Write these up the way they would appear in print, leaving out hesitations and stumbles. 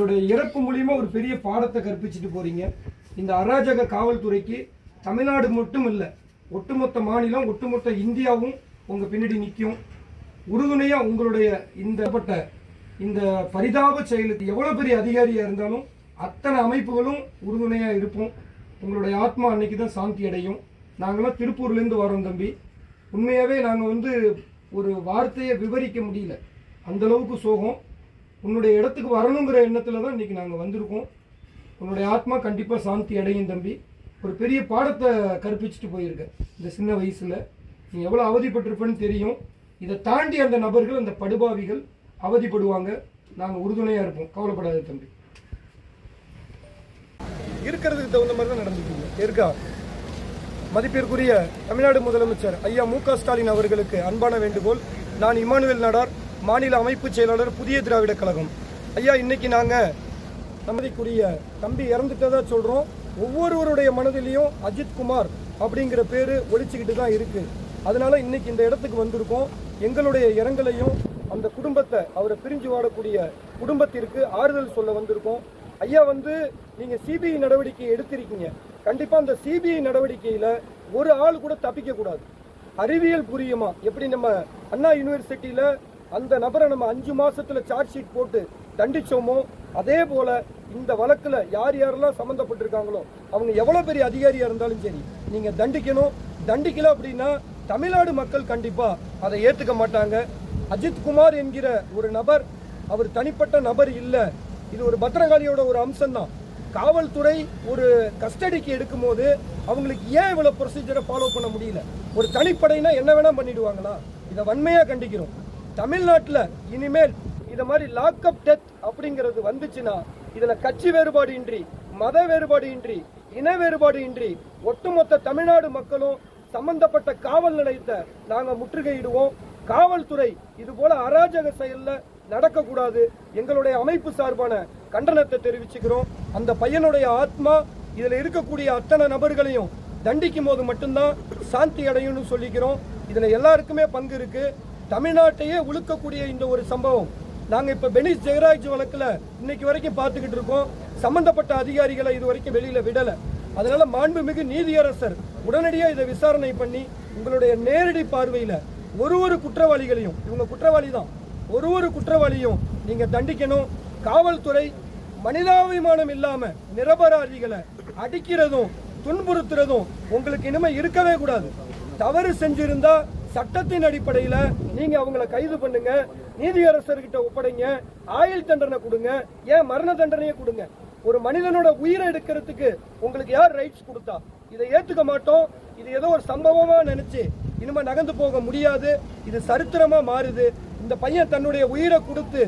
உங்களுடைய இறப்பு மூலியமா ஒரு பெரிய பாடத்தை கற்பிச்சுட்டு போறீங்க. இந்த அராஜக காவல்துறைக்கு தமிழ்நாடு மட்டும் இல்லை, ஒட்டுமொத்த மாநிலம், ஒட்டுமொத்த இந்தியாவும் உங்க பின்னாடி நிற்கும். உறுதுணையா உங்களுடைய இந்த பரிதாப செயலுக்கு எவ்வளவு பெரிய அதிகாரியா இருந்தாலும் அத்தனை அமைப்புகளும் உறுதுணையா இருப்போம். உங்களுடைய ஆத்மா அன்னைக்கு தான் சாந்தி அடையும். நாங்களாம் திருப்பூர்லேருந்து வரோம் தம்பி. உண்மையாகவே நாங்கள் ஒரு வார்த்தையை விவரிக்க முடியல, அந்த அளவுக்கு சோகம். உன்னுடைய இடத்துக்கு வரணுங்கிற எண்ணத்தில் தான் இன்றைக்கி நாங்கள் வந்திருக்கோம். உன்னுடைய ஆத்மா கண்டிப்பாக சாந்தி அடையும் தம்பி. ஒரு பெரிய பாடத்தை கற்பிச்சுட்டு போயிருக்க இந்த சின்ன வயசில். நீ எவ்வளோ அவதிப்பட்டிருப்பேன்னு தெரியும். இதை தாண்டி அந்த நபர்கள், அந்த படுபாவிகள் அவதிப்படுவாங்க. நாங்கள் உறுதுணையாக இருப்போம், கவலைப்படாத தம்பி. இருக்கிறதுக்கு தகுந்த மாதிரி தான் நடந்துக்கீங்க இருக்கா. மதிப்பிற்குரிய தமிழ்நாடு முதலமைச்சர் ஐயா மு.க. ஸ்டாலின் அவர்களுக்கு அன்பான வேண்டுகோள். நான் இமானுவேல் நாடார், மாநில அமைப்பு செயலாளர், புதிய திராவிட கழகம். ஐயா, இன்னைக்கு நாங்கள் நம்மதிக்குரிய தம்பி இறந்துட்டதா சொல்கிறோம். ஒவ்வொருவருடைய மனதிலையும் அஜித் குமார் அப்படிங்கிற பேர் ஒழிச்சுக்கிட்டு தான் இருக்குது. அதனால இன்னைக்கு இந்த இடத்துக்கு வந்திருக்கோம். எங்களுடைய இரங்கலையும் அந்த குடும்பத்தை, அவரை பிரிஞ்சு வாடக்கூடிய குடும்பத்திற்கு ஆறுதல் சொல்ல வந்திருக்கோம். ஐயா, நீங்கள் சிபிஐ நடவடிக்கை எடுத்திருக்கீங்க. கண்டிப்பாக அந்த சிபிஐ நடவடிக்கையில் ஒரு ஆள் கூட தப்பிக்க கூடாது. அறிவியல் புரியுமா, எப்படி நம்ம அண்ணா யூனிவர்சிட்டியில் அந்த நபரை நம்ம 5 மாசத்துல சார்ஜ் ஷீட் போட்டு தண்டிச்சோமோ, அதே போல இந்த வழக்கில் யார் யாரெல்லாம் சம்மந்தப்பட்டிருக்காங்களோ அவங்க எவ்வளோ பெரிய அதிகாரியாக இருந்தாலும் சரி நீங்கள் தண்டிக்கணும். தண்டிக்கல அப்படின்னா தமிழ்நாடு மக்கள் கண்டிப்பாக அதை ஏற்றுக்க மாட்டாங்க. அஜித் குமார் என்கிற ஒரு நபர், அவர் தனிப்பட்ட நபர் இல்லை. இது ஒரு பத்திரகாளியோட ஒரு அம்சம்தான். காவல்துறை ஒரு கஸ்டடிக்கு எடுக்கும் போது அவங்களுக்கு ஏன் இவ்வளவு ப்ரொசீஜரை ஃபாலோ பண்ண முடியல? ஒரு தனிப்படைனா என்ன வேணா பண்ணிடுவாங்களா? இதை வன்மையா கண்டிக்கிறோம். தமிழ்நாட்டில் இனிமேல் இத மாதிரி லாக்அப் டெத் அப்படிங்கிறது வந்துச்சுன்னா இதுல கட்சி வேறுபாடு இன்றி, மத வேறுபாடு இன்றி, இன வேறுபாடு இன்றி ஒட்டுமொத்த தமிழ்நாடு மக்களும் சம்பந்தப்பட்ட காவல் நிலையத்தை நாங்க முற்றுகையிடுவோம். காவல்துறை இது போல அராஜக செயல்ல நடக்கக்கூடாது. எங்களுடைய அமைப்பு சார்பான கண்டனத்தை தெரிவிச்சுக்கிறோம். அந்த பையனுடைய ஆத்மா இதுல இருக்கக்கூடிய அத்தனை நபர்களையும் தண்டிக்கும் போது மட்டும்தான் சாந்தி அடையும்னு சொல்லிக்கிறோம். இதுல எல்லாருக்குமே பங்கு இருக்கு. தமிழ்நாட்டையே உழுக்கக்கூடிய இந்த ஒரு சம்பவம் நாங்க இப்ப பெனிஸ் ஜெயராஜ் வழக்குல இன்னைக்கு வரைக்கும் பார்த்துக்கிட்டு இருக்கோம். சம்பந்தப்பட்ட அதிகாரிகளை இது வரைக்கும் வெளியில விடல. அதனால மாண்புமிகு நீதியரசர் உடனடியாக இதை விசாரணை பண்ணி உங்களுடைய நேரடி பார்வையில ஒரு குற்றவாளிகளையும், இவங்க குற்றவாளி தான், ஒரு குற்றவாளியும் நீங்க தண்டிக்கணும். காவல்துறை மனிதாபிமானம் இல்லாம நிரபராதிகளை அடிக்கிறதும் துன்புறுத்துறதும் உங்களுக்கு இனிமே இருக்கவே கூடாது. தவறு செஞ்சிருந்தா சட்டத்தின் அடிப்படையில நீங்க அவங்களை கைது பண்ணுங்க, நீதியரசர்கிட்ட ஒப்படைங்க, ஆயுள் தண்டனை கொடுங்க, ஏன் மரண தண்டனையை கொடுங்க. ஒரு மனிதனோட உயிரை எடுக்கிறதுக்கு உங்களுக்கு யார் ரைட்ஸ் கொடுத்தா? இதை ஏத்துக்க மாட்டோம். இது ஏதோ ஒரு சம்பவமா நினைச்சு இனிமே நகர்ந்து போக முடியாது. இது சரித்திரமா மாறுது. இந்த பையன் தன்னுடைய உயிரை கொடுத்து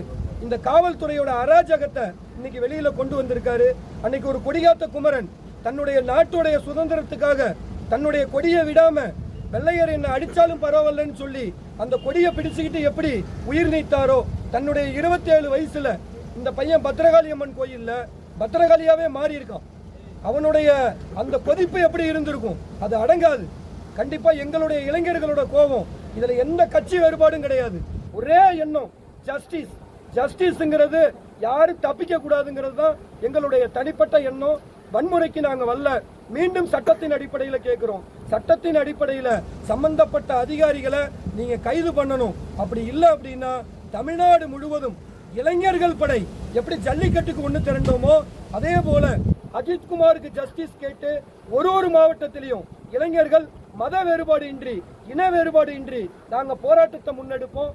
இந்த காவல்துறையோட அராஜகத்தை இன்னைக்கு வெளியில கொண்டு வந்திருக்காரு. அன்னைக்கு ஒரு கொடிகாத்த குமரன் தன்னுடைய நாட்டுடைய சுதந்திரத்துக்காக தன்னுடைய கொடியை விடாம வெள்ளையர் என்ன அடிச்சாலும் பரவாயில்லன்னு சொல்லி அந்த கொடியை பிடிச்சுக்கிட்டு எப்படி உயிர் நீத்தாரோ, தன்னுடைய 27 வயசுல இந்த பையன் பத்திரகாளி அம்மன் கோயில்ல பத்திரகாளியாவே மாறி இருக்கான். அவனுடைய அந்த கொதிப்பு எப்படி இருந்திருக்கும்? அது அடங்காது. கண்டிப்பா எங்களுடைய இளைஞர்களோட கோபம், இதுல எந்த கட்சி வேறுபாடும் கிடையாது. ஒரே எண்ணம், ஜஸ்டிஸ். ஜஸ்டிஸ்ங்கிறது யாரும் தப்பிக்க கூடாதுங்கிறது தான் எங்களுடைய தனிப்பட்ட எண்ணம். வன்முறைக்கு நாங்க வரல. மீண்டும் சட்டத்தின் அடிப்படையில் கேட்கிறோம். சட்டத்தின் அடிப்படையில் சம்பந்தப்பட்ட அதிகாரிகளை நீங்க கைது பண்ணணும். அப்படி இல்லை அப்படின்னா தமிழ்நாடு முழுவதும் இளைஞர்கள் படை எப்படி ஜல்லிக்கட்டுக்கு ஒண்ணு திரண்டோமோ அதே போல அஜித் குமாருக்கு ஜஸ்டிஸ் கேட்டு ஒரு மாவட்டத்திலையும் இளைஞர்கள் மத வேறுபாடு இன்றி, இன வேறுபாடு இன்றி நாங்க போராட்டத்தை முன்னெடுப்போம்.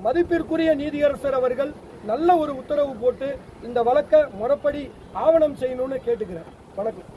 மதிப்பிற்குரிய நீதியரசர் அவர்கள் நல்ல ஒரு உத்தரவு போட்டு இந்த வழக்கை முறைப்படி ஆவணம் செய்யணும்னு கேட்டுக்கிறேன். வணக்கம்.